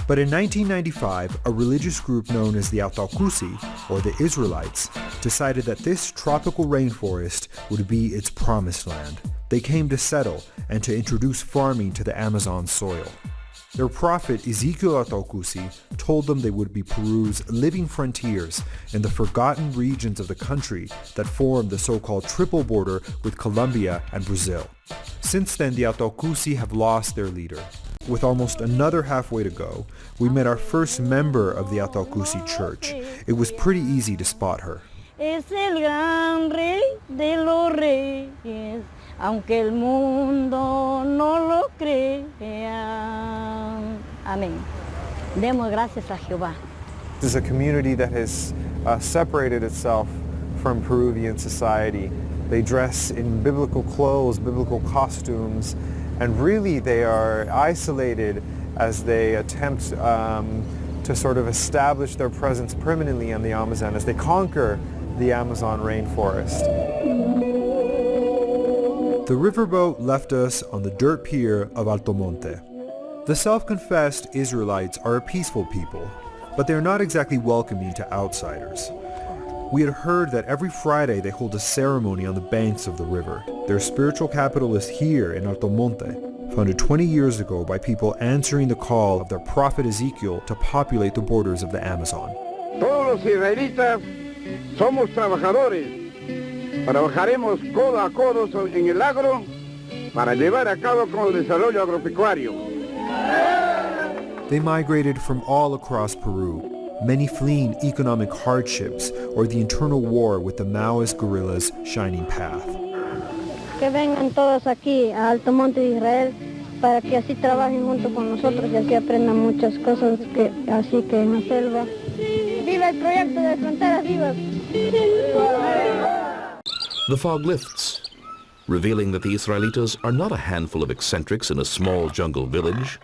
But in 1995, a religious group known as the Autocusi, or the Israelites, decided that this tropical rainforest would be its promised land. They came to settle and to introduce farming to the Amazon soil. Their prophet Ezekiel Autocusi told them they would be Peru's living frontiers in the forgotten regions of the country that form the so-called triple border with Colombia and Brazil. Since then, the Autocusi have lost their leader. With almost another halfway to go, we met our first member of the Autocusi church. It was pretty easy to spot her. Es el gran rey de los reyes, aunque el mundo no lo crea. Amén. Demos gracias a Jehová. This is a community that has separated itself from Peruvian society. They dress in biblical clothes, biblical costumes, and really they are isolated as they attempt to sort of establish their presence permanently on the Amazon as they conquer the Amazon rainforest. The riverboat left us on the dirt pier of Altomonte. The self-confessed Israelites are a peaceful people, but they are not exactly welcoming to outsiders. We had heard that every Friday they hold a ceremony on the banks of the river. Their spiritual capital is here in Altomonte, founded 20 years ago by people answering the call of their prophet Ezekiel to populate the borders of the Amazon. Todos los israelitas somos trabajadores. Trabajaremos codo a codo en el agro para llevar a cabo con el desarrollo agropecuario. They migrated from all across Peru, many fleeing economic hardships or the internal war with the Maoist guerrillas' shining path. Que vengan todos aquí a Alto Monte de Israel para que así trabajen junto con nosotros y así aprendan muchas cosas así que en la selva. ¡Viva el proyecto de Fronteras Vivas! The fog lifts, revealing that the Israelitas are not a handful of eccentrics in a small jungle village,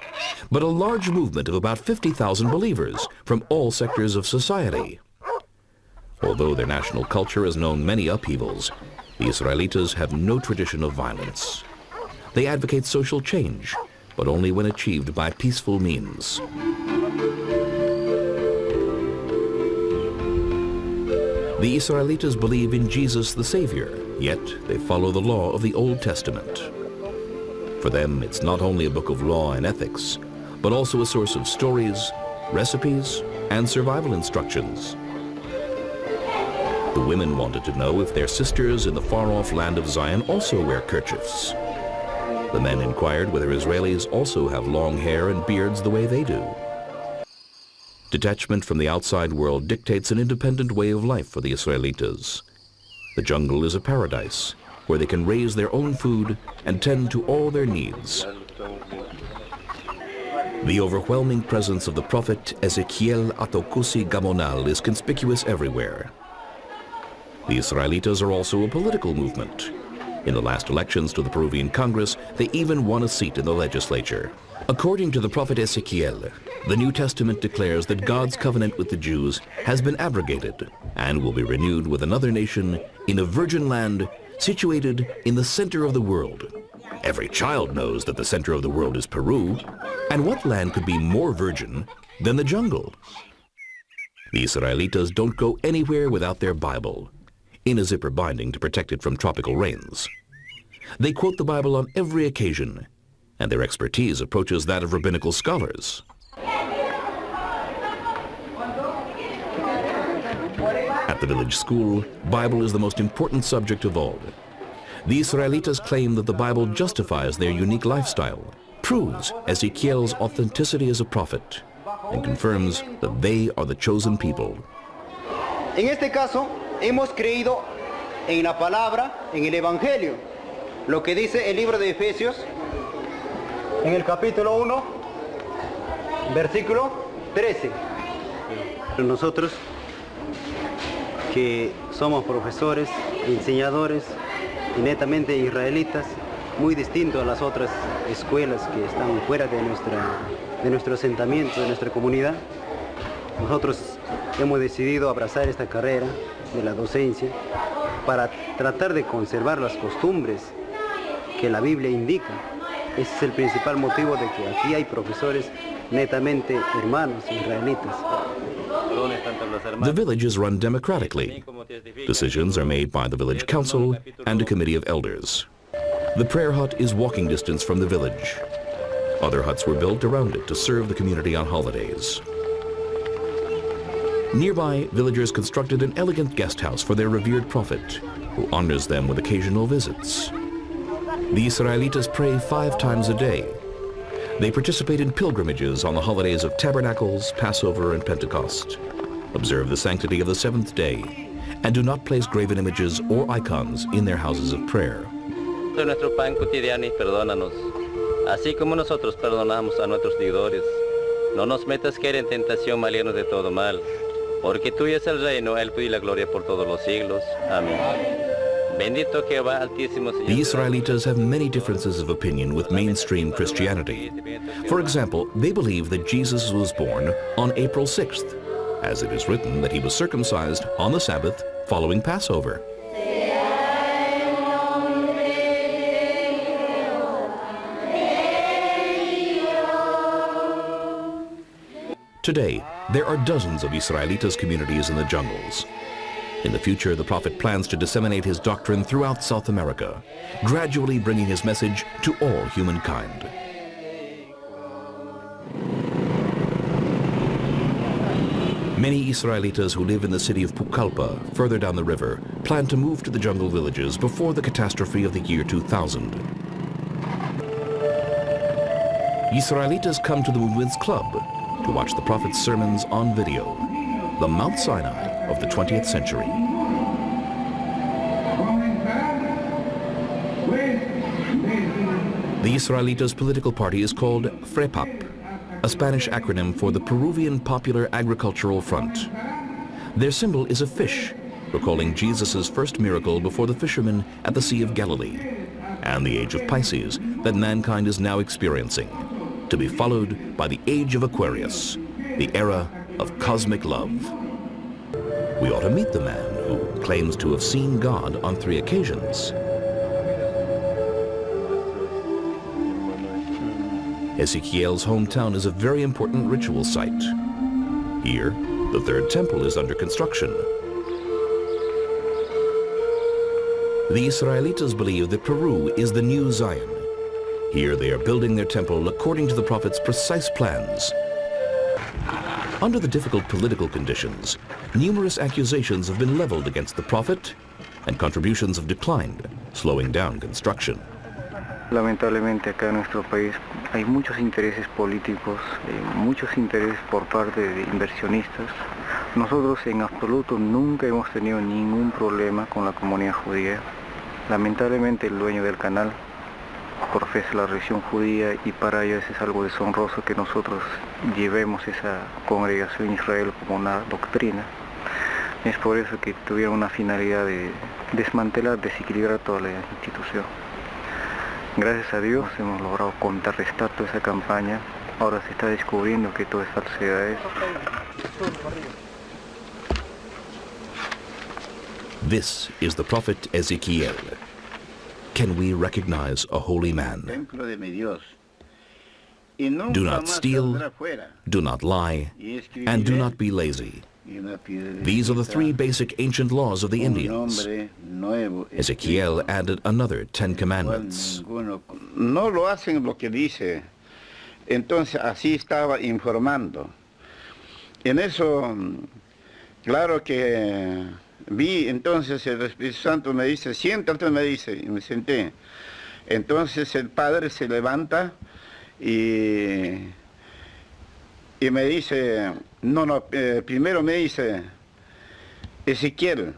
but a large movement of about 50,000 believers from all sectors of society. Although their national culture has known many upheavals, the Israelitas have no tradition of violence. They advocate social change, but only when achieved by peaceful means. The Israelitas believe in Jesus the Savior, yet they follow the law of the Old Testament. For them, it's not only a book of law and ethics, but also a source of stories, recipes, and survival instructions. The women wanted to know if their sisters in the far-off land of Zion also wear kerchiefs. The men inquired whether Israelis also have long hair and beards the way they do. Detachment from the outside world dictates an independent way of life for the Israelitas. The jungle is a paradise where they can raise their own food and tend to all their needs. The overwhelming presence of the prophet Ezekiel Autocusi Gamonal is conspicuous everywhere. The Israelitas are also a political movement. In the last elections to the Peruvian Congress, they even won a seat in the legislature. According to the prophet Ezekiel, the New Testament declares that God's covenant with the Jews has been abrogated and will be renewed with another nation in a virgin land situated in the center of the world. Every child knows that the center of the world is Peru, and what land could be more virgin than the jungle? The Israelitas don't go anywhere without their Bible, in a zipper binding to protect it from tropical rains. They quote the Bible on every occasion, and their expertise approaches that of rabbinical scholars. At the village school, Bible is the most important subject of all. The Israelitas claim that the Bible justifies their unique lifestyle, proves Ezekiel's authenticity as a prophet, and confirms that they are the chosen people. En este caso, hemos creído en la palabra, en el Evangelio, lo que dice el libro de Efesios, en el capítulo 1, versículo 13. Nosotros, que somos profesores, enseñadores, y netamente israelitas, muy distintos a las otras escuelas que están fuera de nuestro asentamiento, de nuestra comunidad, nosotros hemos decidido abrazar esta carrera de la docencia para tratar de conservar las costumbres que la Biblia indica. Ese es el principal motivo de que aquí hay profesores netamente hermanos israelitas. The village is run democratically. Decisions are made by the village council and a committee of elders. The prayer hut is walking distance from the village. Other huts were built around it to serve the community on holidays. Nearby, villagers constructed an elegant guest house for their revered prophet, who honors them with occasional visits. The Israelites pray 5 times a day. They participate in pilgrimages on the holidays of Tabernacles, Passover, and Pentecost, observe the sanctity of the 7th day, and do not place graven images or icons in their houses of prayer. Nuestro pan cotidiano y perdónanos, así como nosotros perdonamos a nuestros deudores. No nos metas caer en tentación, líbranos de todo mal, porque tuyo es el reino, el poder y la gloria por todos los siglos. Amén. Bendito Jehová Altísimo Señor. The Israelites have many differences of opinion with mainstream Christianity. For example, they believe that Jesus was born on April 6th, as it is written that he was circumcised on the Sabbath following Passover. Today, there are dozens of Israelitas communities in the jungles. In the future, the prophet plans to disseminate his doctrine throughout South America, gradually bringing his message to all humankind. Many Israelitas who live in the city of Pucallpa, further down the river, plan to move to the jungle villages before the catastrophe of the year 2000. Israelitas come to the movement's club to watch the prophet's sermons on video, the Mount Sinai of the 20th century. The Israelitas' political party is called FREPAP, a Spanish acronym for the Peruvian Popular Agricultural Front. Their symbol is a fish, recalling Jesus' first miracle before the fishermen at the Sea of Galilee, and the age of Pisces that mankind is now experiencing, to be followed by the age of Aquarius, the era of cosmic love. We ought to meet the man who claims to have seen God on 3 occasions. Ezekiel's hometown is a very important ritual site. Here, the 3rd temple is under construction. The Israelitas believe that Peru is the new Zion. Here they are building their temple according to the prophet's precise plans. Under the difficult political conditions, numerous accusations have been leveled against the prophet, and contributions have declined, slowing down construction. Lamentablemente acá en nuestro país hay muchos intereses políticos, muchos intereses por parte de inversionistas. Nosotros en absoluto nunca hemos tenido ningún problema con la comunidad judía. Lamentablemente el dueño del canal profesa la religión judía y para ellos es algo deshonroso que nosotros llevemos esa congregación Israel como una doctrina. Es por eso que tuvieron una finalidad de desmantelar, desequilibrar toda la institución. Gracias a Dios hemos logrado contrarrestar toda esa campaña. Ahora se está descubriendo que todo es falsedades. This is the prophet Ezekiel. Can we recognize a holy man? Do not steal, do not lie, and do not be lazy. These are the 3 basic ancient laws of the Indians. Ezekiel added another 10 commandments. No lo hacen lo que dice. Entonces así estaba informando. En eso, claro que vi, entonces el Espíritu Santo me dice, siéntate, me dice, y me senté. Entonces el Padre se levanta y me dice, primero me dice, Ezequiel,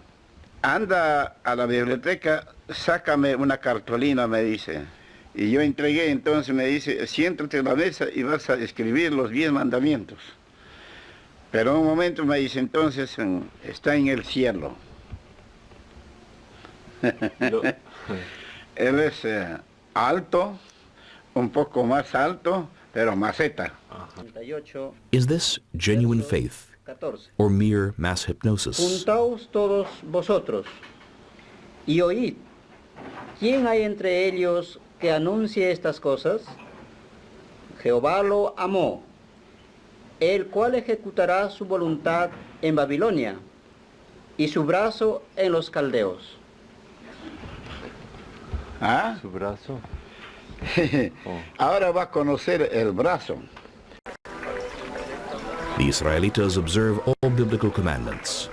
anda a la biblioteca, sácame una cartulina, me dice. Y yo entregué, entonces me dice, siéntate en la mesa y vas a escribir los 10 mandamientos. Pero en un momento me dice, entonces, está en el cielo. Él es alto, un poco más alto, pero maceta. Is this genuine faith or mere mass hypnosis? Juntaos todos vosotros y oíd. ¿Quién hay entre ellos que anuncie estas cosas? Jehová lo amó el cual ejecutará su voluntad en Babilonia y su brazo en los caldeos. ¿Ah? Su brazo. Ahora va a conocer el brazo. The Israelites observe all biblical commandments.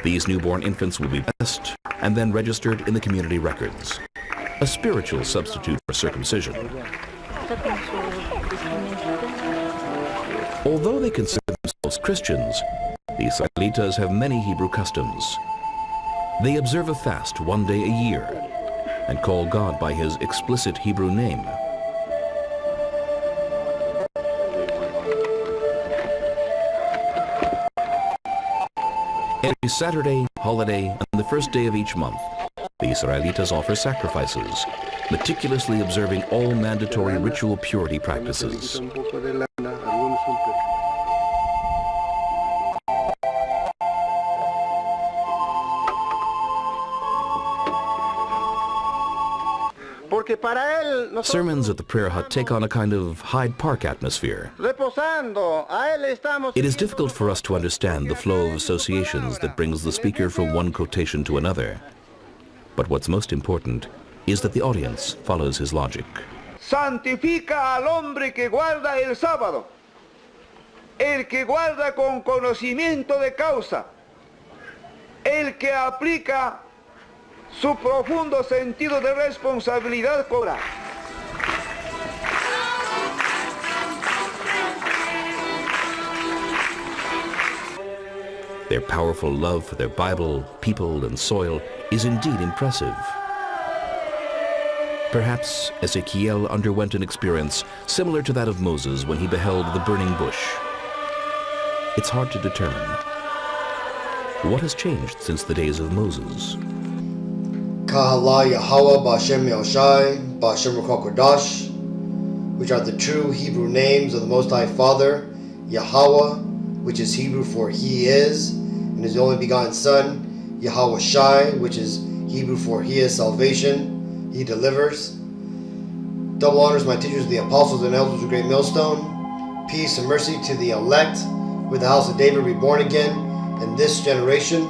These newborn infants will be blessed and then registered in the community records, a spiritual substitute for circumcision. Although they consider themselves Christians, the Israelites have many Hebrew customs. They observe a fast one day a year and call God by his explicit Hebrew name. Every Saturday, holiday, and the first day of each month, the Israelites offer sacrifices, meticulously observing all mandatory ritual purity practices. Sermons at the prayer hut take on a kind of Hyde Park atmosphere. It is difficult for us to understand the flow of associations that brings the speaker from one quotation to another. But what's most important is that the audience follows his logic. Santifica al hombre que guarda el sábado, el que guarda con conocimiento de causa, el que aplica su profundo sentido de responsabilidad cobra. Their powerful love for their Bible, people, and soil is indeed impressive. Perhaps Ezekiel underwent an experience similar to that of Moses when he beheld the burning bush. It's hard to determine. What has changed since the days of Moses? Kahala Yahweh Ba'Shem Yahushai Ba'Shem Ruach HaKodesh, which are the true Hebrew names of the Most High Father, Yahweh, which is Hebrew for He is, and His only begotten Son, Yahweh Shai, which is Hebrew for He is salvation, He delivers. Double honors my teachers, the apostles and elders of Great Millstone. Peace and mercy to the elect, with the house of David reborn again in this generation.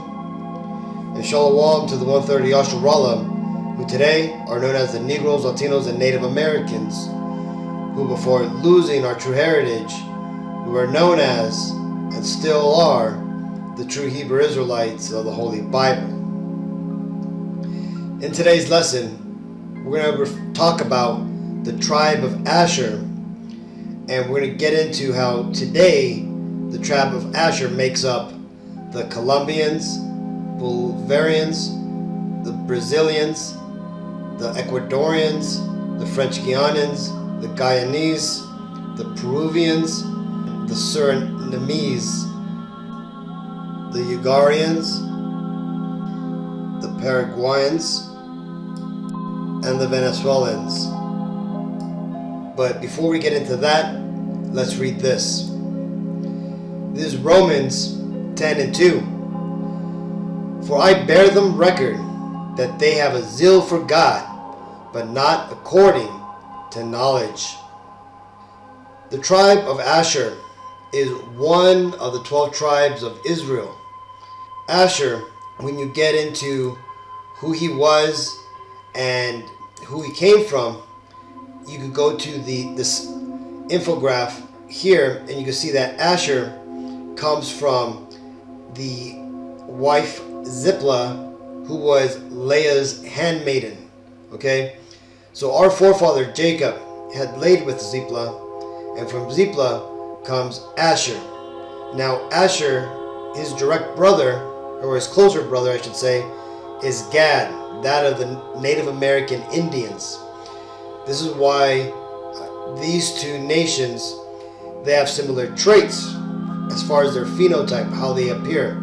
And shalom to the 130 Yasharallah, who today are known as the Negroes, Latinos, and Native Americans, who before losing our true heritage, who are known as, and still are, the true Hebrew Israelites of the Holy Bible. In today's lesson, we're going to talk about the tribe of Asher, and we're going to get into how today the tribe of Asher makes up the Colombians, Bolivarians, the Brazilians, the Ecuadorians, the French Guianans, the Guyanese, the Peruvians, the Surinamese, the Ugarians, the Paraguayans, and the Venezuelans. But before we get into that, let's read this. This is Romans 10:2. For I bear them record that they have a zeal for God, but not according to knowledge. The tribe of Asher is one of the 12 tribes of Israel. Asher, when you get into who he was and who he came from, you could go to this infograph here and you can see that Asher comes from the wife Ziplah, who was Leah's handmaiden. Okay, so our forefather Jacob had laid with Ziplah, and from Ziplah comes Asher. Now Asher, his direct brother, or his closer brother I should say, is Gad, that of the Native American Indians. This is why these two nations, they have similar traits as far as their phenotype, how they appear.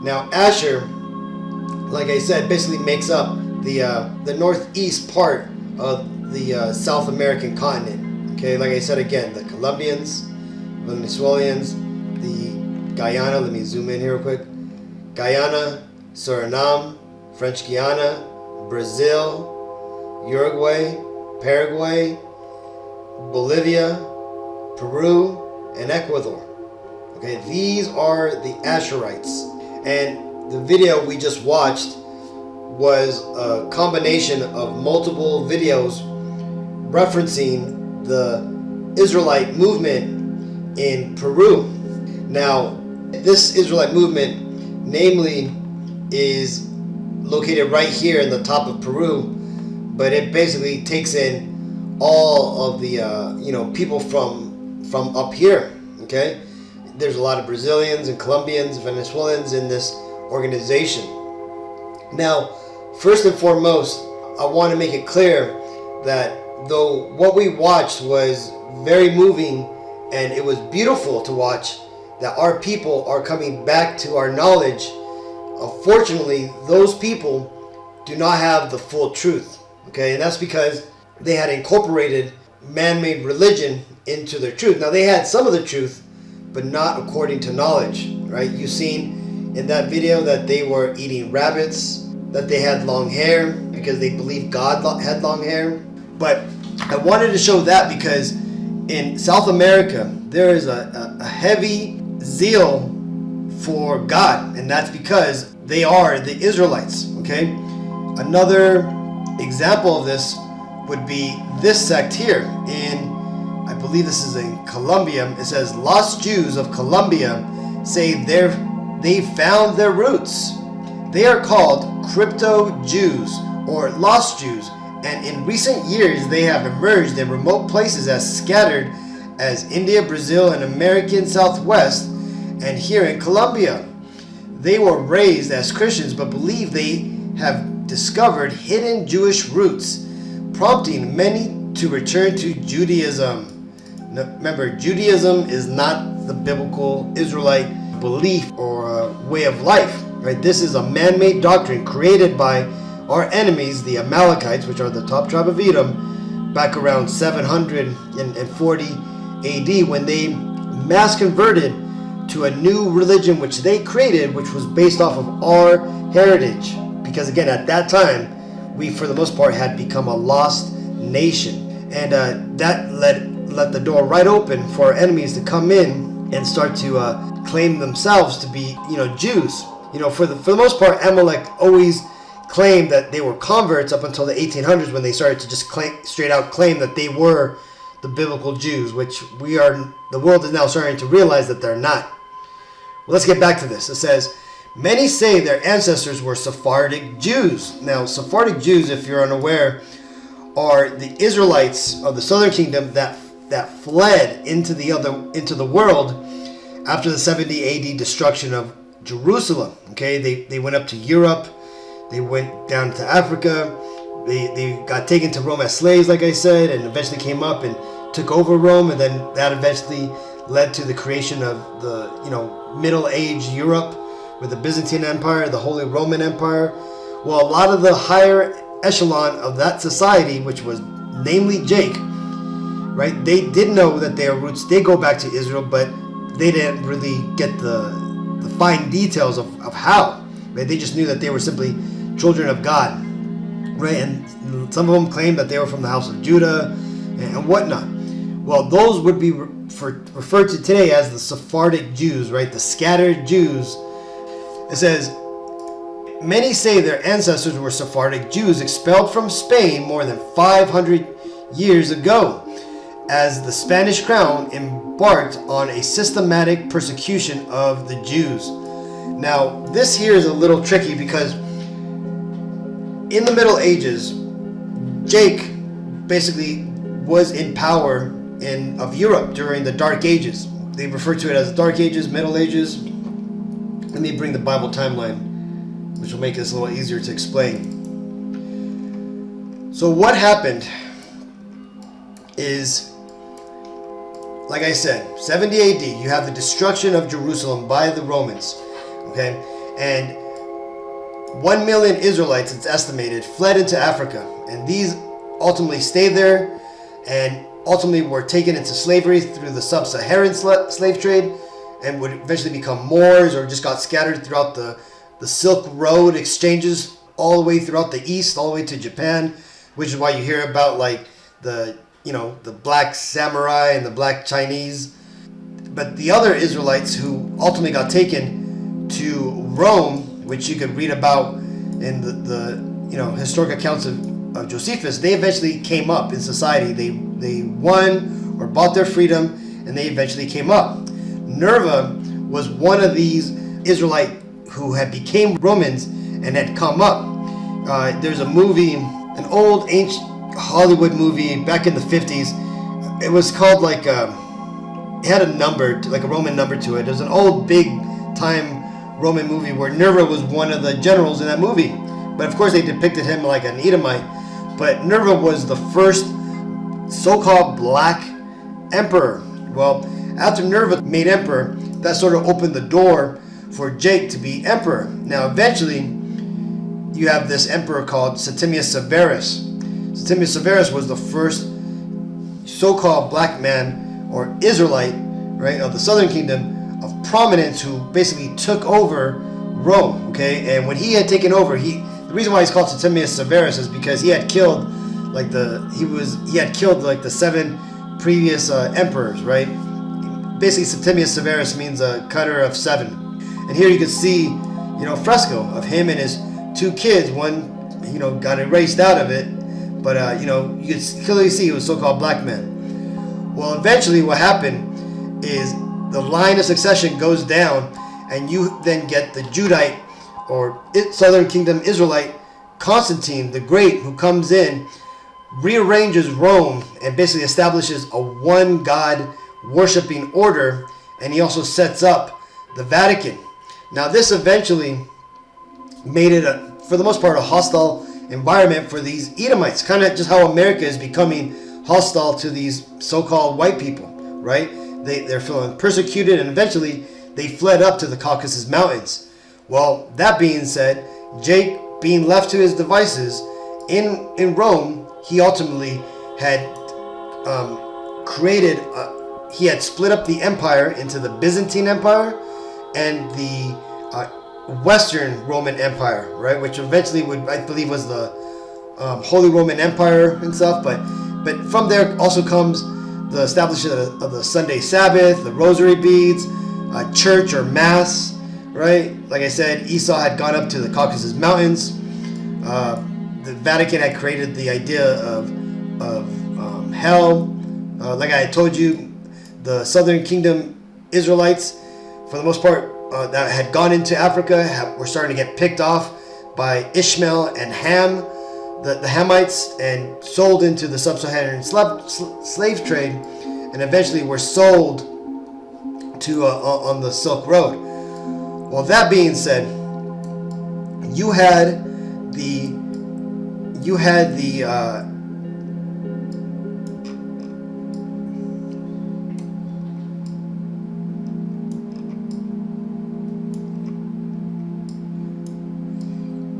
Now Asher, like I said, basically makes up the northeast part of the South American continent. Okay, like I said again, the Colombians, Venezuelans, the Guyana, let me zoom in here real quick, Guyana, Suriname, French Guiana, Brazil, Uruguay, Paraguay, Bolivia, Peru, and Ecuador. Okay, these are the Asherites. And the video we just watched was a combination of multiple videos referencing the Israelite movement in Peru. Now, this Israelite movement, namely, is located right here in the top of Peru, but it basically takes in all of the people from up here. Okay, there's a lot of Brazilians and Colombians, Venezuelans in this organization. Now, first and foremost, I want to make it clear that though what we watched was very moving and it was beautiful to watch, that our people are coming back to our knowledge, unfortunately, those people do not have the full truth. Okay, and that's because they had incorporated man-made religion into their truth. Now, they had some of the truth, but not according to knowledge, right? You've seen in that video that they were eating rabbits, that they had long hair because they believed God had long hair. But I wanted to show that because in South America, there is a heavy zeal for God, and that's because they are the Israelites, okay? Another example of this would be this sect here in, I believe this is in Colombia. It says, Lost Jews of Colombia say they found their roots. They are called crypto Jews or lost Jews, and in recent years they have emerged in remote places as scattered as India, Brazil, and American Southwest, and here in Colombia. They were raised as Christians but believe they have discovered hidden Jewish roots, prompting many to return to Judaism. Now, remember, Judaism is not the biblical Israelite belief or way of life, right? This is a man-made doctrine created by our enemies, the Amalekites, which are the top tribe of Edom, back around 740 AD, when they mass converted to a new religion which they created, which was based off of our heritage. Because again, at that time, we for the most part had become a lost nation, and that let the door right open for our enemies to come in and start to claim themselves to be, Jews. For the most part, Amalek always claimed that they were converts up until the 1800s, when they started to just straight out claim that they were the biblical Jews, which the world is now starting to realize that they're not. Well, let's get back to this. It says, many say their ancestors were Sephardic Jews. Now, Sephardic Jews, if you're unaware, are the Israelites of the southern kingdom that fled into the world after the 70 AD destruction of Jerusalem. Okay, they went up to Europe, they went down to Africa, they got taken to Rome as slaves, like I said, and eventually came up and took over Rome, and then that eventually led to the creation of the Middle Age Europe with the Byzantine Empire, the Holy Roman Empire. Well, a lot of the higher echelon of that society, which was namely Jake, right? They did know that their roots did go back to Israel, but they didn't really get the fine details of how. Right? They just knew that they were simply children of God, right? And some of them claimed that they were from the house of Judah and whatnot. Well, those would be referred to today as the Sephardic Jews, right? The scattered Jews. It says, many say their ancestors were Sephardic Jews expelled from Spain more than 500 years ago, as the Spanish crown embarked on a systematic persecution of the Jews. Now, this here is a little tricky because in the Middle Ages, Jake basically was in power of Europe during the Dark Ages. They refer to it as the Dark Ages, Middle Ages. Let me bring the Bible timeline, which will make this a little easier to explain. So what happened is, like I said, 70 AD, you have the destruction of Jerusalem by the Romans, okay? And 1 million Israelites, it's estimated, fled into Africa. And these ultimately stayed there and ultimately were taken into slavery through the sub-Saharan slave trade, and would eventually become Moors, or just got scattered throughout the Silk Road exchanges all the way throughout the East, all the way to Japan, which is why you hear about like the black samurai and the black Chinese. but the other Israelites who ultimately got taken to Rome, which you could read about in the historic accounts of Josephus, they eventually came up in society. They won or bought their freedom, and they eventually came up. Nerva was one of these Israelite who had became Romans and had come up. There's a movie, an old ancient Hollywood movie back in the 50s. It was called it had a number, like a Roman number to it. It was an old big time Roman movie where Nerva was one of the generals in that movie. But of course they depicted him like an Edomite. But Nerva was the first so-called black emperor. Well, after Nerva made emperor, that sort of opened the door for Jake to be emperor. Now eventually you have this emperor called Septimius Severus. Septimius Severus was the first so-called black man or Israelite, right, of the southern kingdom of prominence who basically took over Rome, okay? And when he had taken over, the reason why he's called Septimius Severus is because he had killed the 7 previous emperors, right? Basically Septimius Severus means a cutter of 7. And here you can see, fresco of him and his 2 kids. One, got erased out of it, but you can clearly see he was so-called black man. Well, eventually what happened is the line of succession goes down, and you then get the Judite or Southern Kingdom Israelite Constantine the Great, who comes in, rearranges Rome, and basically establishes a one God worshiping order, and he also sets up the Vatican. Now this eventually made it, for the most part, a hostile environment for these Edomites, kind of just how America is becoming hostile to these so-called white people, right? They're feeling persecuted, and eventually they fled up to the Caucasus Mountains. Well, that being said, Jake, being left to his devices in Rome, he ultimately had he had split up the empire into the Byzantine Empire and the Western Roman Empire, right? Which eventually I believe was the Holy Roman Empire and stuff. But from there also comes the establishment of the Sunday Sabbath, the rosary beads, church or mass, right? Like I said, Esau had gone up to the Caucasus Mountains. The Vatican had created the idea of hell. Like I had told you, the Southern Kingdom Israelites, for the most part, that had gone into Africa were starting to get picked off by Ishmael and Ham, the Hamites, and sold into the sub-Saharan slave trade, and eventually were sold to on the Silk Road. Well, that being said, you had the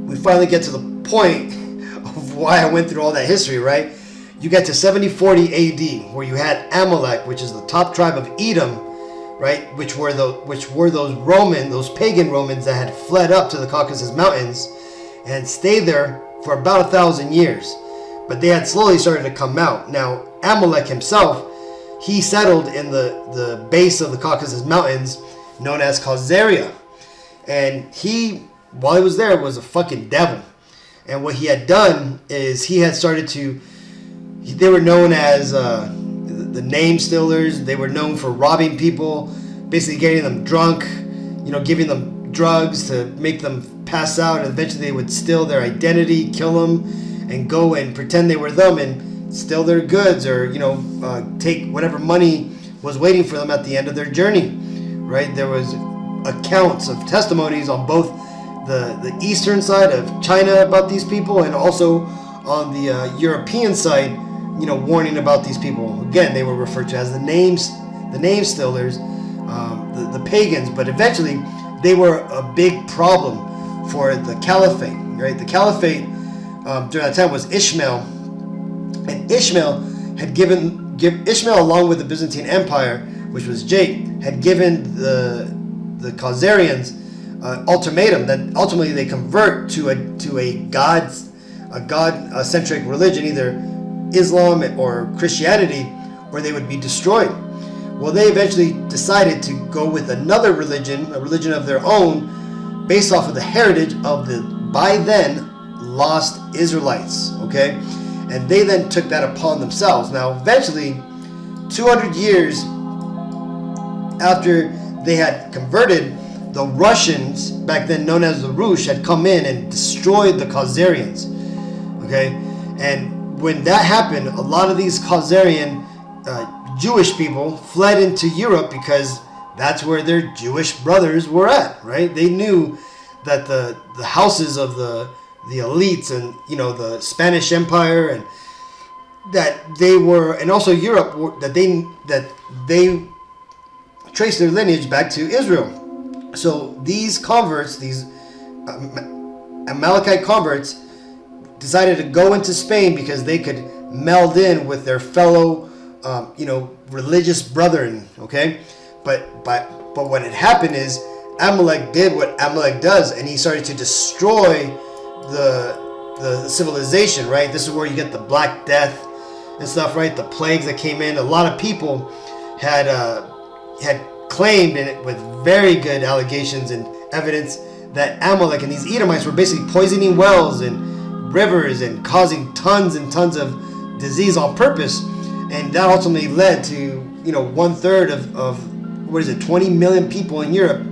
we finally get to the point of why I went through all that history, right? You get to 7040 AD, where you had Amalek, which is the top tribe of Edom, right? Which were those pagan Romans that had fled up to the Caucasus Mountains and stayed there for about 1,000 years. But they had slowly started to come out. Now, Amalek himself, he settled in the base of the Caucasus Mountains, known as Khazariah. And he, while he was there, was a fucking devil. And what he had done is he had started to, they were known as the name stealers. They were known for robbing people, basically getting them drunk, giving them drugs to make them pass out, and eventually they would steal their identity, kill them, and go and pretend they were them and steal their goods, or take whatever money was waiting for them at the end of their journey, right? There was accounts of testimonies on both the eastern side of China about these people, and also on the European side, warning about these people. Again, they were referred to as the name stealers, the pagans, but eventually they were a big problem for the caliphate, right? The caliphate during that time was Ishmael, and Ishmael had given Ishmael, along with the Byzantine Empire, which was Jake, had given the Khazarians ultimatum that ultimately they convert to a God-centric religion, either Islam or Christianity, or they would be destroyed. Well, they eventually decided to go with another religion, a religion of their own, based off of the heritage of the, by then, lost Israelites, okay? And they then took that upon themselves. Now, eventually, 200 years after they had converted, the Russians, back then known as the Rus, had come in and destroyed the Khazarians, okay? And when that happened, a lot of these Khazarian Jewish people fled into Europe because that's where their Jewish brothers were at, right? They knew that the houses of the elites and, you know, the Spanish Empire, and that they were, and also Europe, that they traced their lineage back to Israel. So these converts, these Amalekite converts, decided to go into Spain because they could meld in with their fellow, religious brethren. Okay, but what had happened is Amalek did what Amalek does, and he started to destroy the civilization. Right, this is where you get the Black Death and stuff. Right, the plagues that came in. A lot of people had claimed, and with very good allegations and evidence, that Amalek and these Edomites were basically poisoning wells and rivers and causing tons and tons of disease on purpose, and that ultimately led to 1/3 of 20 million people in Europe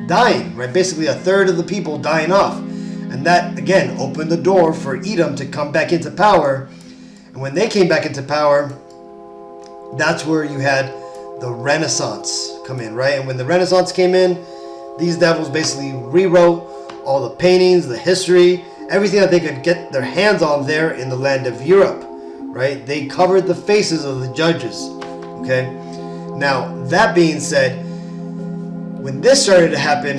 dying, right? Basically a third of the people dying off, and that again opened the door for Edom to come back into power. And when they came back into power, that's where you had the Renaissance come in, right? And when the Renaissance came in, these devils basically rewrote all the paintings, the history, everything that they could get their hands on there in the land of Europe, right? They covered the faces of the judges, okay? Now, that being said, when this started to happen,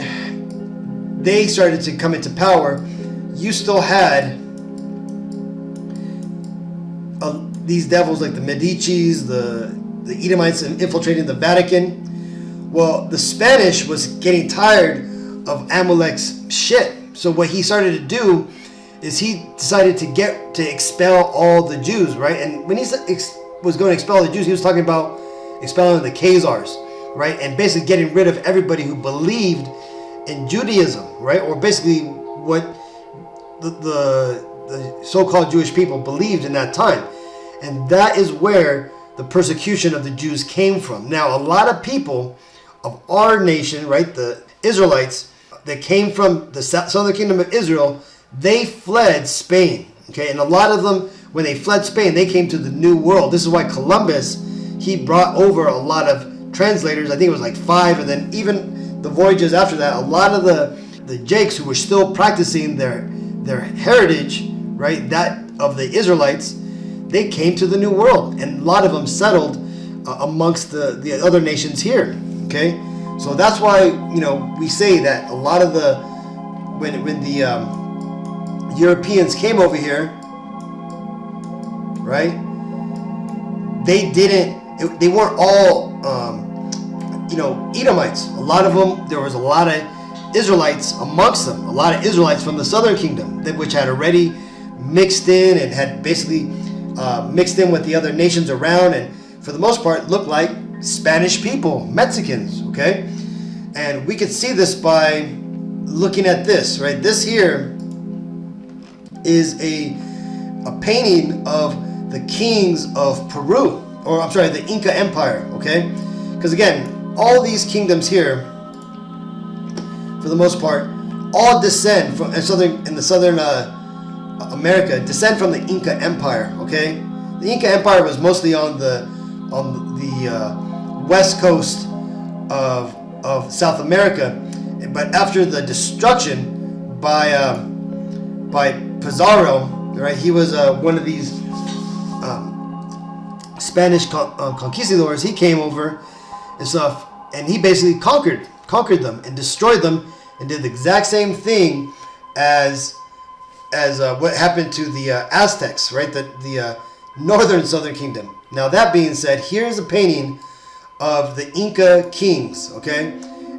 they started to come into power. You still had these devils like the Medicis, the Edomites infiltrating the Vatican. Well, the Spanish was getting tired of Amalek's shit. So what he started to do is he decided to expel all the Jews, right? And when he was going to expel the Jews, he was talking about expelling the Khazars, right? And basically getting rid of everybody who believed in Judaism, right? Or basically what the so-called Jewish people believed in that time. And that is where the persecution of the Jews came from. Now, a lot of people of our nation, right, the Israelites, that came from the southern kingdom of Israel, they fled Spain, okay? And a lot of them, when they fled Spain, they came to the New World. This is why Columbus, he brought over a lot of translators. I think it was like 5, and then even the voyages after that, a lot of the Jakes who were still practicing their heritage, right, that of the Israelites, they came to the New World, and a lot of them settled amongst the other nations here, okay? So that's why, we say that a lot of when the Europeans came over here, right, they weren't all, Edomites. A lot of them, there was a lot of Israelites amongst them, a lot of Israelites from the southern kingdom, which had already mixed in and had basically mixed in with the other nations around, and for the most part looked like Spanish people, Mexicans, okay? And we could see this by looking at this, right? This here is a painting of the kings of Peru, or I'm sorry, the Inca Empire, okay? Because again, all these kingdoms here, for the most part, all descend from in the southern America, descend from the Inca Empire, okay? The Inca Empire was mostly on the west coast of South America, but after the destruction by Pizarro, right? He was one of these Spanish conquistadors. He came over and stuff, and he basically conquered them and destroyed them, and did the exact same thing as what happened to the Aztecs, right? The northern southern kingdom. Now, that being said, here's a painting of the Inca kings, okay?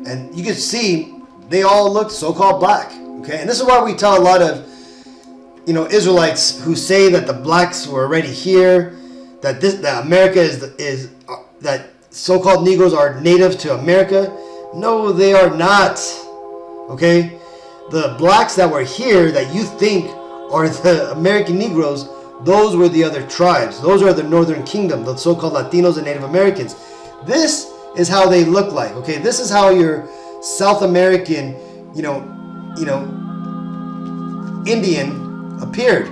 And you can see they all looked so-called black, okay? And this is why we tell a lot of, Israelites who say that the blacks were already here, that America is that so-called Negroes are native to America. No, they are not. Okay? The blacks that were here that you think are the American Negroes, those were the other tribes. Those are the Northern Kingdom, the so-called Latinos and Native Americans. This is how they look like. Okay? This is how your South American, Indian appeared.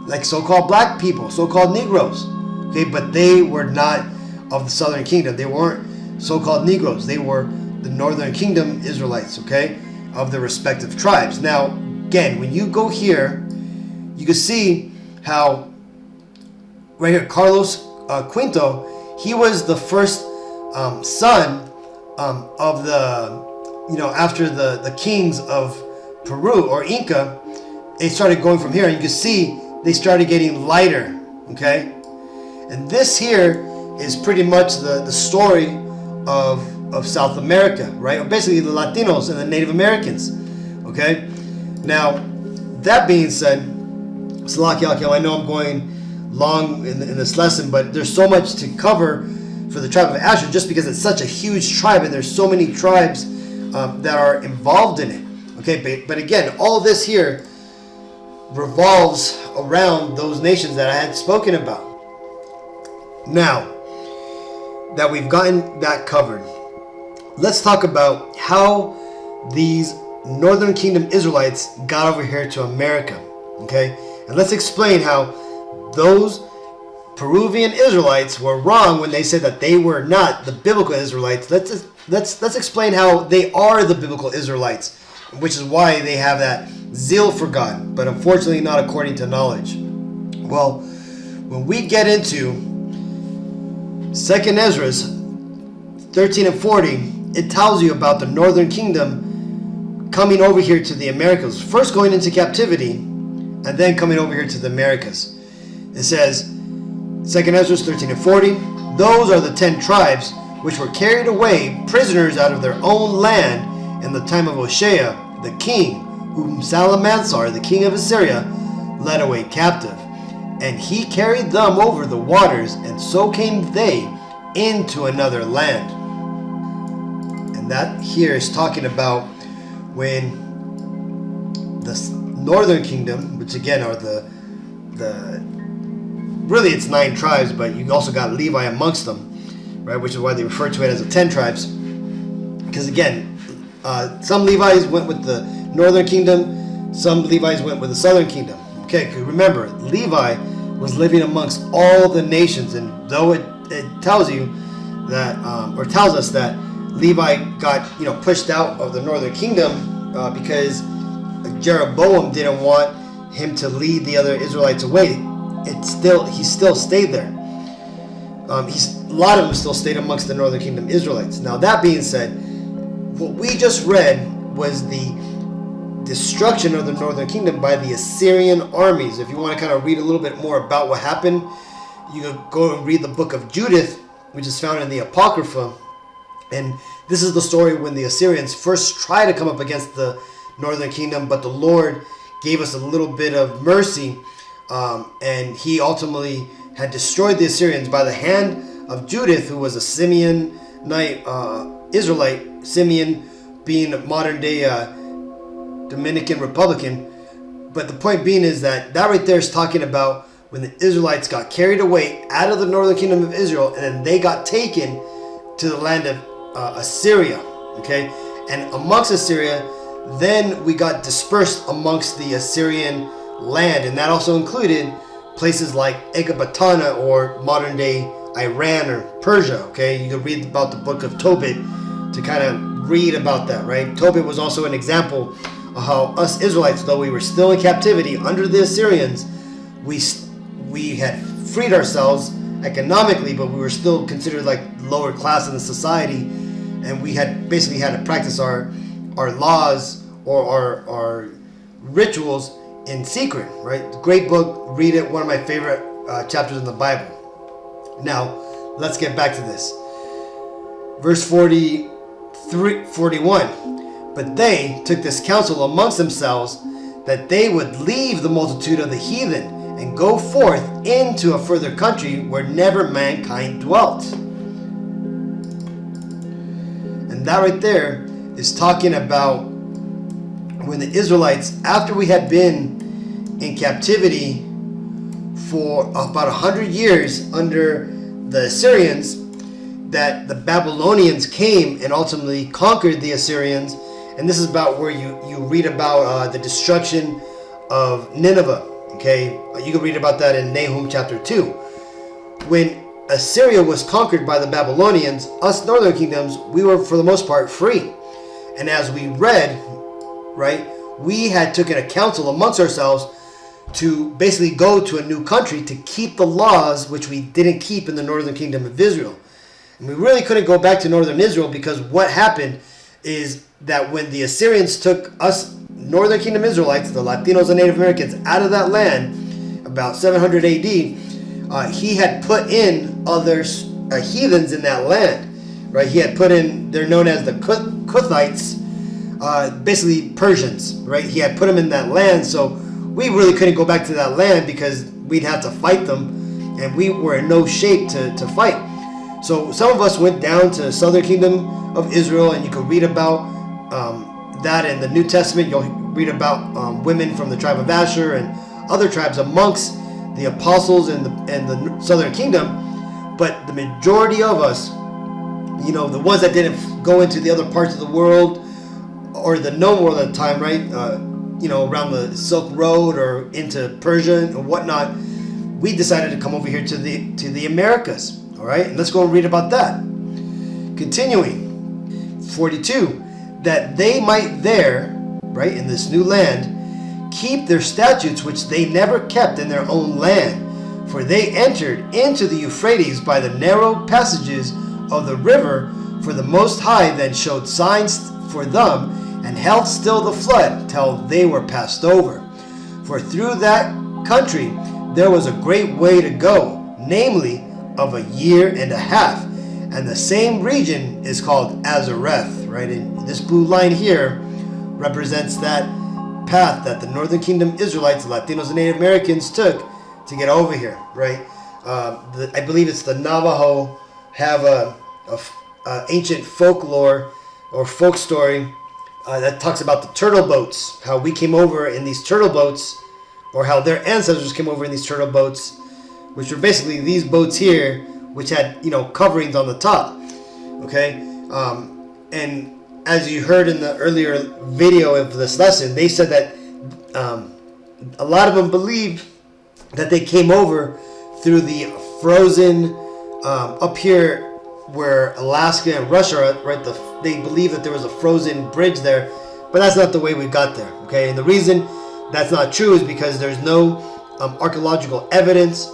Like so-called black people, so-called Negroes. Okay? But they were not of the Southern Kingdom. They weren't so-called Negroes. They were the Northern Kingdom Israelites, okay, of the respective tribes. Now, again, when you go here, you can see how right here, Carlos Quinto, he was the first son of the, after the kings of Peru or Inca. They started going from here, and you can see they started getting lighter, okay? And this here is pretty much the story of South America, right? Basically the Latinos and the Native Americans, okay? Now, that being said, Salakia, I know I'm going long in this lesson, but there's so much to cover for the tribe of Asher just because it's such a huge tribe and there's so many tribes that are involved in it, okay? But again, all this here revolves around those nations that I had spoken about. Now that we've gotten that covered, let's talk about how these Northern Kingdom Israelites got over here to America, okay? And let's explain how those Peruvian Israelites were wrong when they said that they were not the biblical Israelites. Let's explain how they are the biblical Israelites, which is why they have that zeal for God, but unfortunately not according to knowledge. Well, when we get into 2nd Ezra 13 and 40, it tells you about the Northern Kingdom coming over here to the Americas. First going into captivity, and then coming over here to the Americas. It says, 2nd Ezra 13 and 40, those are the 10 tribes which were carried away prisoners out of their own land in the time of Hoshea, the king, whom Salmanasar, the king of Assyria, led away captive. And he carried them over the waters, and so came they into another land. And that here is talking about when the Northern Kingdom, which again are the really it's 9 tribes, but you also got Levi amongst them, right? Which is why they refer to it as the 10 tribes. Because again, some Levites went with the Northern Kingdom, some Levites went with the Southern Kingdom. Okay, remember, Levi was living amongst all the nations, and though it tells you that, or tells us that Levi got pushed out of the Northern Kingdom because Jeroboam didn't want him to lead the other Israelites away. He still stayed there. A lot of them still stayed amongst the Northern Kingdom Israelites. Now that being said, what we just read was the destruction of the Northern Kingdom by the Assyrian armies. If you want to kind of read a little bit more about what happened, you can go and read the book of Judith, which is found in the Apocrypha. And this is the story when the Assyrians first tried to come up against the Northern Kingdom, but the Lord gave us a little bit of mercy, and he ultimately had destroyed the Assyrians by the hand of Judith, who was a Simeonite Israelite, Simeon being modern day Dominican Republican. But the point being is that right there is talking about when the Israelites got carried away out of the Northern Kingdom of Israel, and then they got taken to the land of Assyria, okay? And amongst Assyria, then we got dispersed amongst the Assyrian land, and that also included places like Ecbatana, or modern day Iran or Persia, okay? You can read about the book of Tobit to kind of read about that, right? Tobit was also an example of how us Israelites, though we were still in captivity under the Assyrians, we had freed ourselves economically, but we were still considered like lower class in the society, and we had basically had to practice our laws or our rituals in secret, right? Great book, read it, one of my favorite chapters in the Bible. Now, let's get back to this. Verse 41. But they took this counsel amongst themselves that they would leave the multitude of the heathen and go forth into a further country where never mankind dwelt. And that right there is talking about when the Israelites, after we had been in captivity for about 100 years under the Assyrians, that the Babylonians came and ultimately conquered the Assyrians. And this is about where you read about the destruction of Nineveh. Okay, you can read about that in Nahum chapter 2. When Assyria was conquered by the Babylonians, us northern kingdoms, we were for the most part free. And as we read, right, we had taken a counsel amongst ourselves to basically go to a new country to keep the laws which we didn't keep in the northern kingdom of Israel. And we really couldn't go back to northern Israel, because what happened is that when the Assyrians took us northern kingdom Israelites, the Latinos and Native Americans, out of that land about 700 AD, he had put in other heathens in that land, right? He had put in, they're known as the Kuthites, basically Persians, right? He had put them in that land, so we really couldn't go back to that land because we'd have to fight them, and we were in no shape to fight. So some of us went down to the southern kingdom of Israel, and you can read about that in the New Testament. You'll read about women from the tribe of Asher and other tribes amongst the apostles in the southern kingdom. But the majority of us, you know, the ones that didn't go into the other parts of the world or the known world at the time, right? You know, around the Silk Road or into Persia and whatnot, we decided to come over here to the Americas. All right, and let's go and read about that. Continuing, 42, that they might there, right, in this new land, keep their statutes which they never kept in their own land, for they entered into the Euphrates by the narrow passages of the river, for the Most High then showed signs for them, and held still the flood till they were passed over. For through that country there was a great way to go, namely of a year and a half, and the same region is called Azareth, right? And this blue line here represents that path that the Northern Kingdom Israelites, Latinos and Native Americans took to get over here, right? I believe it's the Navajo have a ancient folklore or folk story that talks about the turtle boats, how we came over in these turtle boats, or how their ancestors came over in these turtle boats, which were basically these boats here, which had, you know, coverings on the top. Okay, and as you heard in the earlier video of this lesson, they said that a lot of them believe that they came over through the frozen up here where Alaska and Russia are, right? They believe that there was a frozen bridge there, but that's not the way we got there. Okay, and the reason that's not true is because there's no archaeological evidence,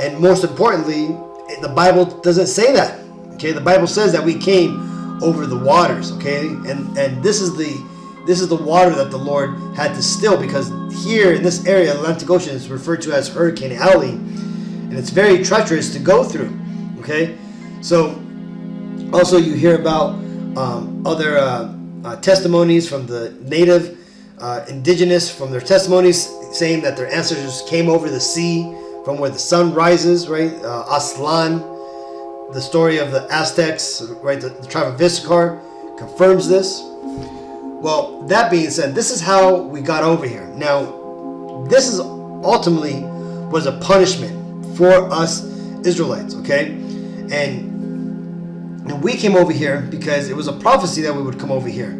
and most importantly, the Bible doesn't say that. Okay, the Bible says that we came over the waters. Okay, and this is the water that the Lord had to still, because here in this area, the Atlantic Ocean is referred to as Hurricane Alley, and it's very treacherous to go through. Okay, so also you hear about other testimonies from the native indigenous, from their testimonies saying that their ancestors came over the sea from where the sun rises, right? Aztlan, the story of the Aztecs, right? The tribe of Issachar confirms this. Well, that being said, this is how we got over here. Now, this is ultimately was a punishment for us Israelites, okay? And we came over here because it was a prophecy that we would come over here.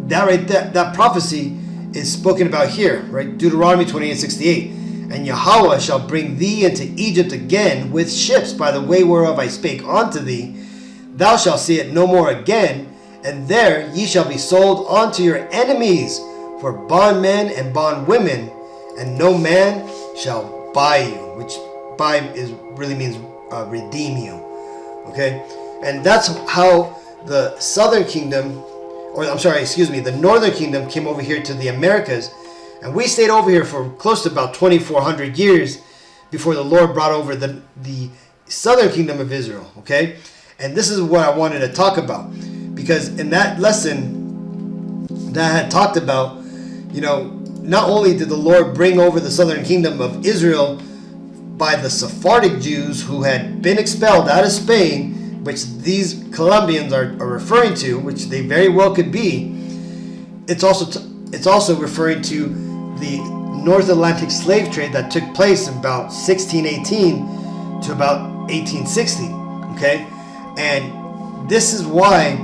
That right there, that prophecy is spoken about here, right? Deuteronomy 28:68. And Yahweh shall bring thee into Egypt again with ships by the way whereof I spake unto thee. Thou shalt see it no more again, and there ye shall be sold unto your enemies for bondmen and bondwomen, and no man shall buy you, which buy really means redeem you. Okay, and that's how the southern kingdom, or I'm sorry, excuse me, the northern kingdom came over here to the Americas. And we stayed over here for close to about 2,400 years before the Lord brought over the southern kingdom of Israel, okay? And this is what I wanted to talk about. Because in that lesson that I had talked about, you know, not only did the Lord bring over the southern kingdom of Israel by the Sephardic Jews who had been expelled out of Spain, which these Colombians are referring to, which they very well could be, it's also referring to the North Atlantic slave trade that took place in about 1618 to about 1860. Okay, and this is why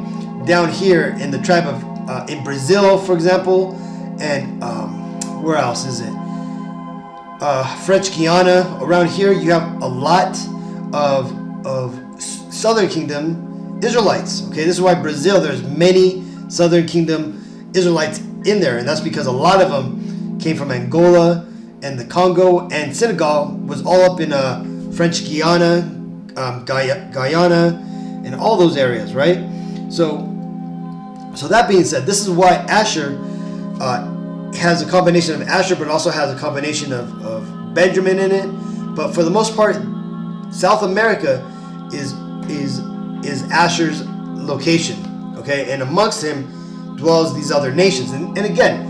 down here in the tribe of in Brazil, for example, and where else is it? French Guiana. Around here, you have a lot of Southern Kingdom Israelites. Okay, this is why Brazil, there's many Southern Kingdom Israelites in there, and that's because a lot of them came from Angola and the Congo, and Senegal was all up in French Guiana, Guyana, and all those areas, right? So that being said, this is why Asher has a combination of Asher, but also has a combination of Benjamin in it. But for the most part, South America is Asher's location, okay? And amongst him dwells these other nations. And again,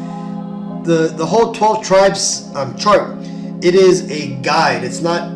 the whole 12 tribes chart, it is a guide. It's not,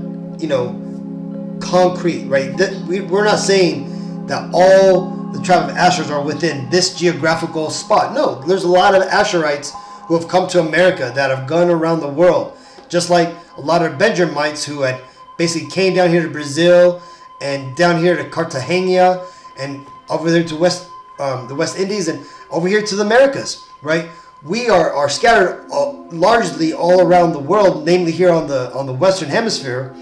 concrete, right? We're not saying that all the tribe of Ashers are within this geographical spot. No, there's a lot of Asherites who have come to America that have gone around the world, just like a lot of Benjamites who had basically came down here to Brazil and down here to Cartagena and over there to the West Indies and over here to the Americas, right? We are scattered largely all around the world, namely here on the Western Hemisphere.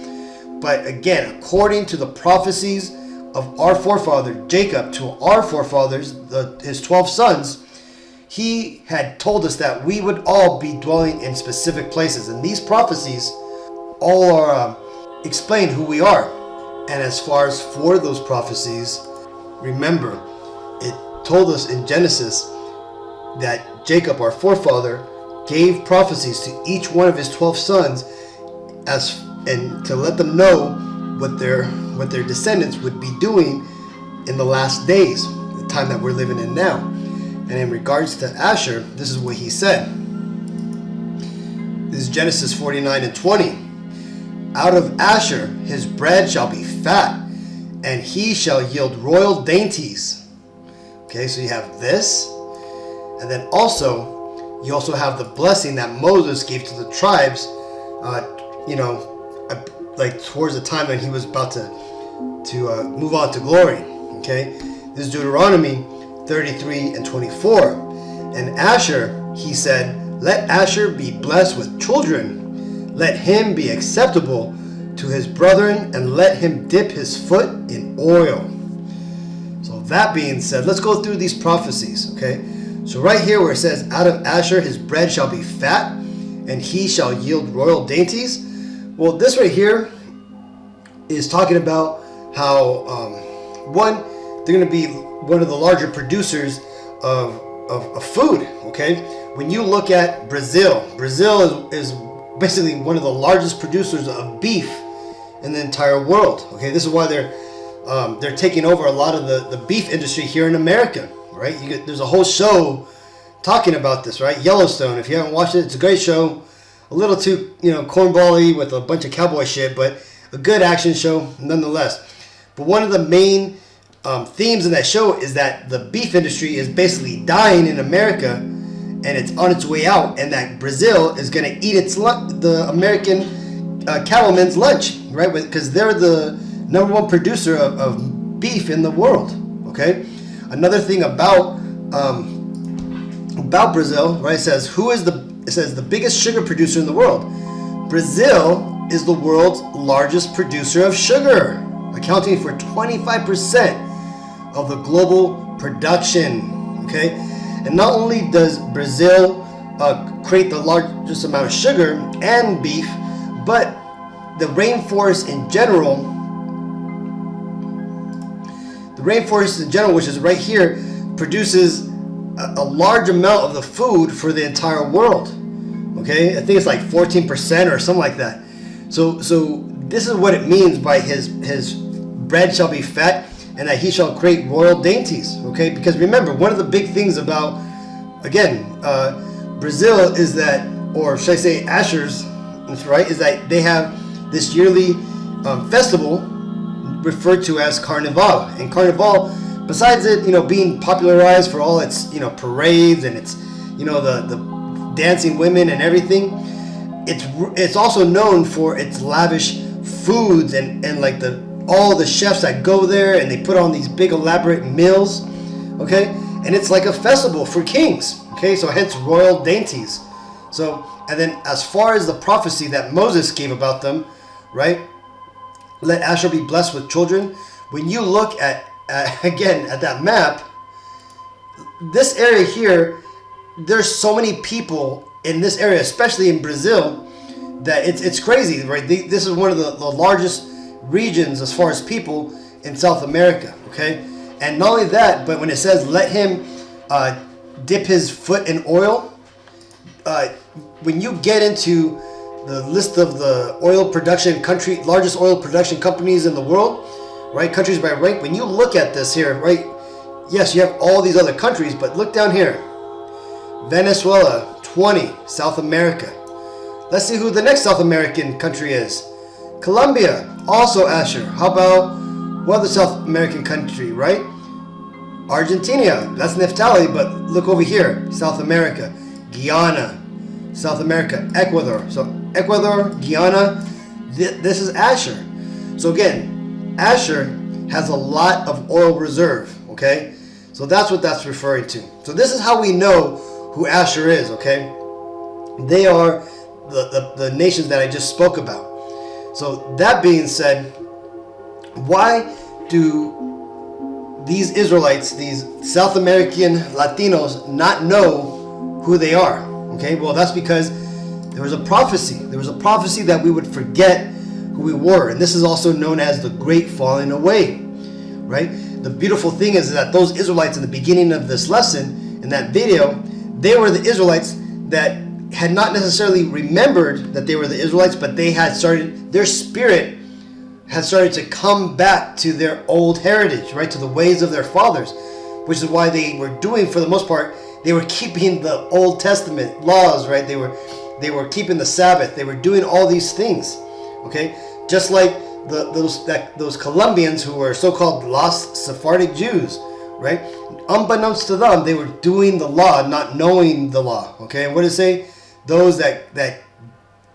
But again, according to the prophecies of our forefather Jacob to our forefathers, his 12 sons, he had told us that we would all be dwelling in specific places. And these prophecies all are explain who we are. And as far as for those prophecies, remember, it told us in Genesis that Jacob, our forefather, gave prophecies to each one of his 12 sons and to let them know what their descendants would be doing in the last days, the time that we're living in now. And in regards to Asher, this is what he said. This is Genesis 49:20. Out of Asher his bread shall be fat, and he shall yield royal dainties. Okay, so you have this, and then you also have the blessing that Moses gave to the tribes, like towards the time when he was about to move on to glory. Okay, this is Deuteronomy 33:24. And Asher, he said, let Asher be blessed with children. Let him be acceptable to his brethren, and let him dip his foot in oil. So that being said, let's go through these prophecies, okay? So right here where it says, out of Asher his bread shall be fat, and he shall yield royal dainties. Well, this right here is talking about how, they're going to be one of the larger producers of food, okay? When you look at Brazil is basically one of the largest producers of beef in the entire world, okay? This is why they're taking over a lot of the beef industry here in America, right? There's a whole show talking about this, right? Yellowstone. If you haven't watched it, it's a great show. A little too, cornball-y with a bunch of cowboy shit, but a good action show nonetheless. But one of the main themes in that show is that the beef industry is basically dying in America, and it's on its way out, and that Brazil is going to eat the American cattlemen's lunch, right? Because they're the number one producer of beef in the world. Okay. Another thing about Brazil, right? It says the biggest sugar producer in the world. Brazil is the world's largest producer of sugar, accounting for 25% of the global production. Okay, and not only does Brazil create the largest amount of sugar and beef, but the rainforest in general, which is right here, produces a large amount of the food for the entire world. Okay, I think it's like 14% or something like that. So this is what it means by his bread shall be fat, and that he shall create royal dainties. Okay, because remember, one of the big things about, again, Brazil is that, or should I say Asher's, that's right, is that they have this yearly festival referred to as Carnival. And Carnival, besides it, being popularized for all its, parades and its, the dancing women and everything, it's also known for its lavish foods and like all the chefs that go there, and they put on these big elaborate meals, okay? And it's like a festival for kings, okay? So hence royal dainties. So, and then as far as the prophecy that Moses gave about them, right? Let Asher be blessed with children. When you look at again at that map, this area here, there's so many people in this area, especially in Brazil, that it's crazy, right? This is one of the largest regions as far as people in South America, okay? And not only that, but when it says let him dip his foot in oil, when you get into the list of the largest oil production companies in the world, right? Countries by rank. When you look at this here, right? Yes, you have all these other countries, but look down here. Venezuela, 20, South America. Let's see who the next South American country is. Colombia, also Asher. How about what other South American country, right? Argentina, that's Naphtali, but look over here, South America. Guyana, South America. Ecuador, so Ecuador, Guyana, this is Asher. So again, Asher has a lot of oil reserve, okay? So that's what that's referring to. So this is how we know who Asher is, okay? They are the nations that I just spoke about. So that being said, why do these Israelites, these South American Latinos, not know who they are? Okay, well, that's because there was a prophecy. There was a prophecy that we would forget who we were. And this is also known as the Great Falling Away, right? The beautiful thing is that those Israelites in the beginning of this lesson, in that video, they were the Israelites that had not necessarily remembered that they were the Israelites, but they had started, their spirit had started to come back to their old heritage, right? To the ways of their fathers, which is why they were doing, for the most part, they were keeping the Old Testament laws, right? They were keeping the Sabbath. They were doing all these things, okay? Just like those Colombians who were so-called lost Sephardic Jews, right? Unbeknownst to them, they were doing the law, not knowing the law, okay? And what does it say? Those that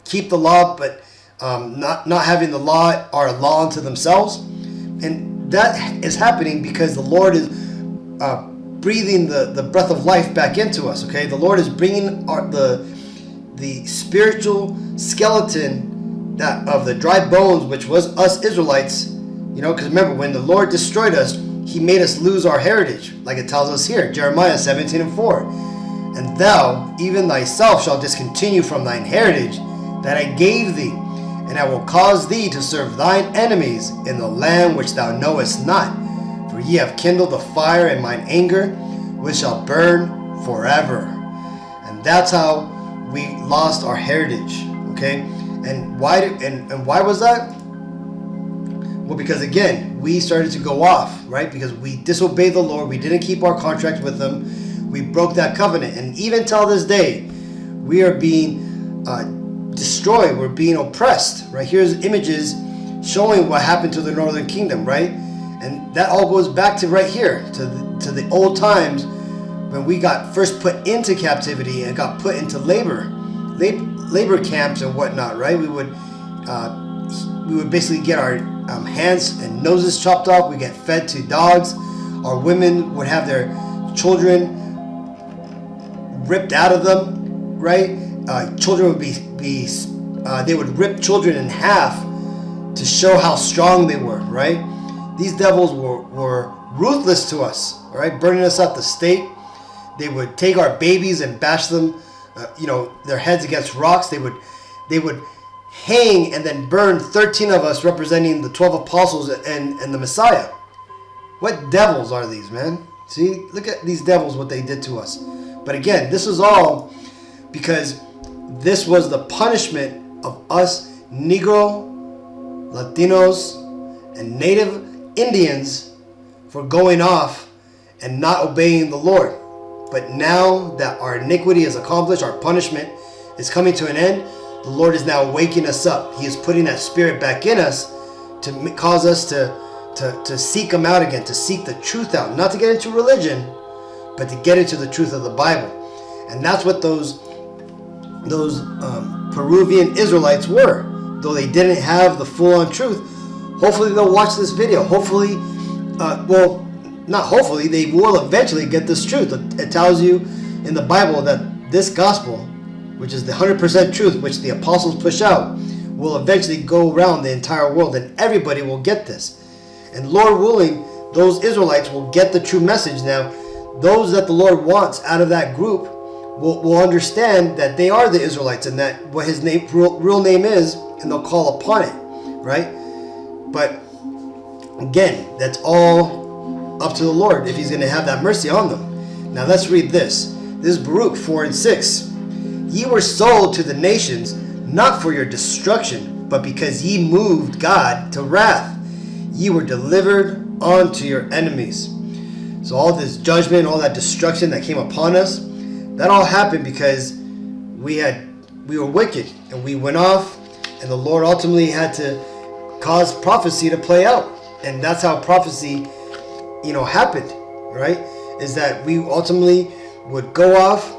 keep the law, but not having the law are a law unto themselves. And that is happening because the Lord is breathing the breath of life back into us, okay? The Lord is bringing the spiritual skeleton of the dry bones, which was us Israelites, because remember, when the Lord destroyed us, He made us lose our heritage, like it tells us here, Jeremiah 17:4. And thou, even thyself, shalt discontinue from thine heritage that I gave thee, and I will cause thee to serve thine enemies in the land which thou knowest not. For ye have kindled the fire in mine anger, which shall burn forever. And that's how we lost our heritage, okay? And why was that? Well, because again, we started to go off, right? Because we disobeyed the Lord. We didn't keep our contract with Him. We broke that covenant. And even till this day, we are being destroyed. We're being oppressed, right? Here's images showing what happened to the Northern Kingdom, right? And that all goes back to right here, to the old times when we got first put into captivity and got put into labor camps and whatnot, right? We would basically get our hands and noses chopped off. We get fed to dogs. Our women would have their children ripped out of them, right? Children would they would rip children in half to show how strong they were, right? These devils were ruthless to us, all right? Burning us at the stake. They would take our babies and bash them, their heads against rocks. They would hang and then burn 13 of us representing the 12 apostles and the Messiah. What devils are these, man? See, look at these devils, what they did to us. But again, this is all because this was the punishment of us Negro, Latinos, and Native Indians for going off and not obeying the Lord. But now that our iniquity is accomplished, our punishment is coming to an end, the Lord is now waking us up. He is putting that spirit back in us to cause us to to seek them out again, to seek the truth out, not to get into religion, but to get into the truth of the Bible. And that's what those Peruvian Israelites were. Though they didn't have the full-on truth, hopefully they'll watch this video. Hopefully, well, not hopefully, they will eventually get this truth. It tells you in the Bible that this gospel, which is the 100% truth, which the apostles push out, will eventually go around the entire world, and everybody will get this. And Lord willing, those Israelites will get the true message. Now, those that the Lord wants out of that group will understand that they are the Israelites and that what his name, real name is, and they'll call upon it, right? But again, that's all up to the Lord if he's going to have that mercy on them. Now let's read this. This is Baruch 4 and 6. Ye were sold to the nations, not for your destruction, but because ye moved God to wrath. Ye were delivered unto your enemies. So all this judgment, all that destruction that came upon us, that all happened because we were wicked and we went off, and the Lord ultimately had to cause prophecy to play out. And that's how prophecy, happened, right? Is that we ultimately would go off,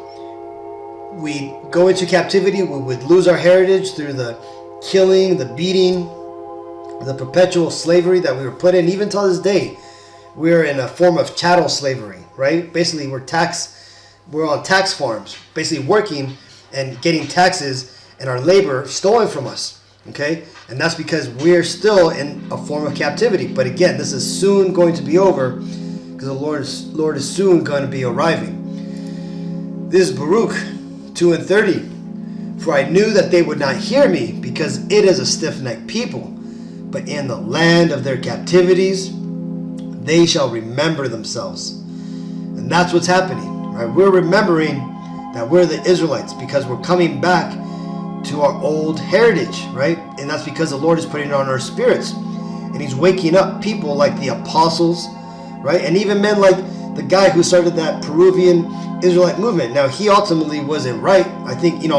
we'd go into captivity, we would lose our heritage through the killing, the beating, the perpetual slavery that we were put in. Even till this day, we're in a form of chattel slavery, right? Basically, we're on tax farms, basically working and getting taxes and our labor stolen from us, okay? And that's because we're still in a form of captivity. But again, this is soon going to be over because the Lord is soon going to be arriving. This is Baruch 2 and 30. For I knew that they would not hear me, because it is a stiff-necked people. But in the land of their captivities, they shall remember themselves. And that's what's happening, right? We're remembering that we're the Israelites because we're coming back to our old heritage, right? And that's because the Lord is putting it on our spirits. And he's waking up people like the apostles, right? And even men like the guy who started that Peruvian Israelite movement. Now, he ultimately wasn't right. I think, he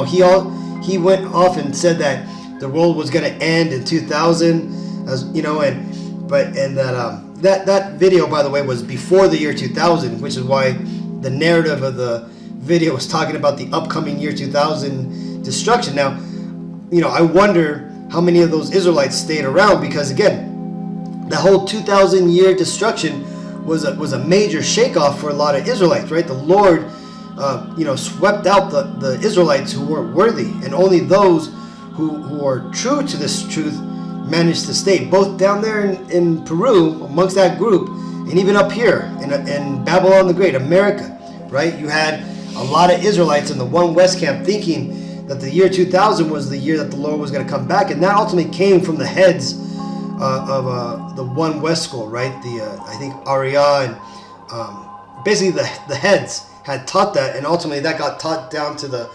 went off and said that the world was going to end in 2000, that video, by the way, was before the year 2000, which is why the narrative of the video was talking about the upcoming year 2000 destruction. Now, I wonder how many of those Israelites stayed around, because again, the whole 2000 year destruction was a major shake-off for a lot of Israelites, right? The Lord, swept out the Israelites who weren't worthy, and only those who are true to this truth managed to stay, both down there in Peru, amongst that group, and even up here in Babylon the Great, America, right? You had a lot of Israelites in the One West camp thinking that the year 2000 was the year that the Lord was going to come back, and that ultimately came from the heads of the One West school, right? I think Arya and basically the heads had taught that, and ultimately that got taught down to the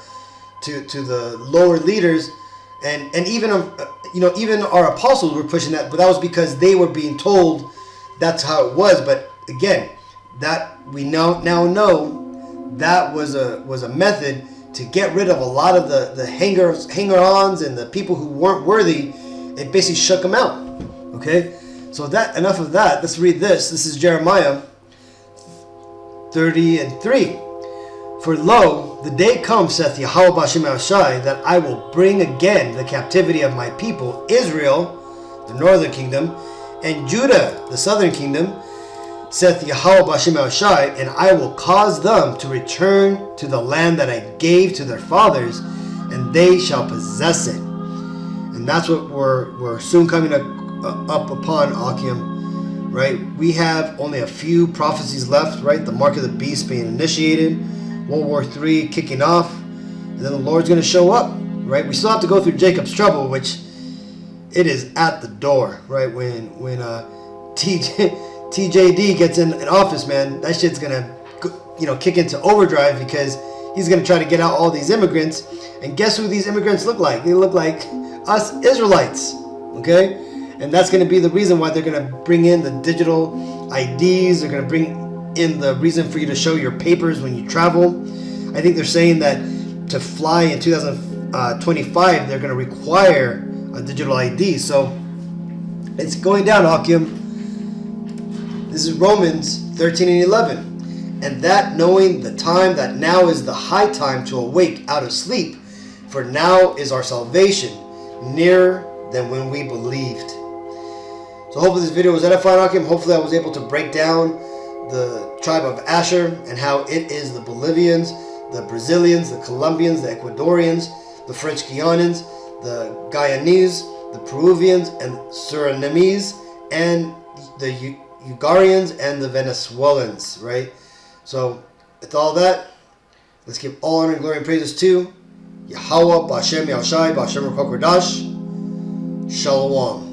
lower leaders, and even even our apostles were pushing that, but that was because they were being told that's how it was. But again, that we now know that was a method to get rid of a lot of the hanger-ons and the people who weren't worthy. It basically shook them out. Okay, so enough of that. Let's read this. This is Jeremiah 30 and 3. For lo, the day comes, saith Yahweh B'Shem Shai, that I will bring again the captivity of my people, Israel, the northern kingdom, and Judah, the southern kingdom, saith Yahweh B'Shem Shai, and I will cause them to return to the land that I gave to their fathers, and they shall possess it. And that's what we're soon coming up upon, Akim. Right, we have only a few prophecies left, right? The mark of the beast being initiated, World War III kicking off, and then the Lord's going to show up, right? We still have to go through Jacob's trouble, which it is at the door, right? When TJD gets in office, man, that shit's going to, kick into overdrive, because he's going to try to get out all these immigrants. And guess who these immigrants look like? They look like us Israelites, okay? And that's going to be the reason why they're going to bring in the digital IDs. They're going to bring in the reason for you to show your papers when you travel. I think they're saying that to fly in 2025, they're going to require a digital ID. So it's going down, Hakim. This is Romans 13 and 11. And that knowing the time, that now is the high time to awake out of sleep, for now is our salvation nearer than when we believed. So hopefully this video was edifying, Akim. Hopefully I was able to break down the tribe of Asher and how it is the Bolivians, the Brazilians, the Colombians, the Ecuadorians, the French Guianans, the Guyanese, the Peruvians, and Surinamese, and the Ugarians and the Venezuelans, right? So, with all that, let's give all honor and glory and praises to Yahweh, Ba'Shem Yahushai, Ba'Shem Ruach HaKodesh. Shalom.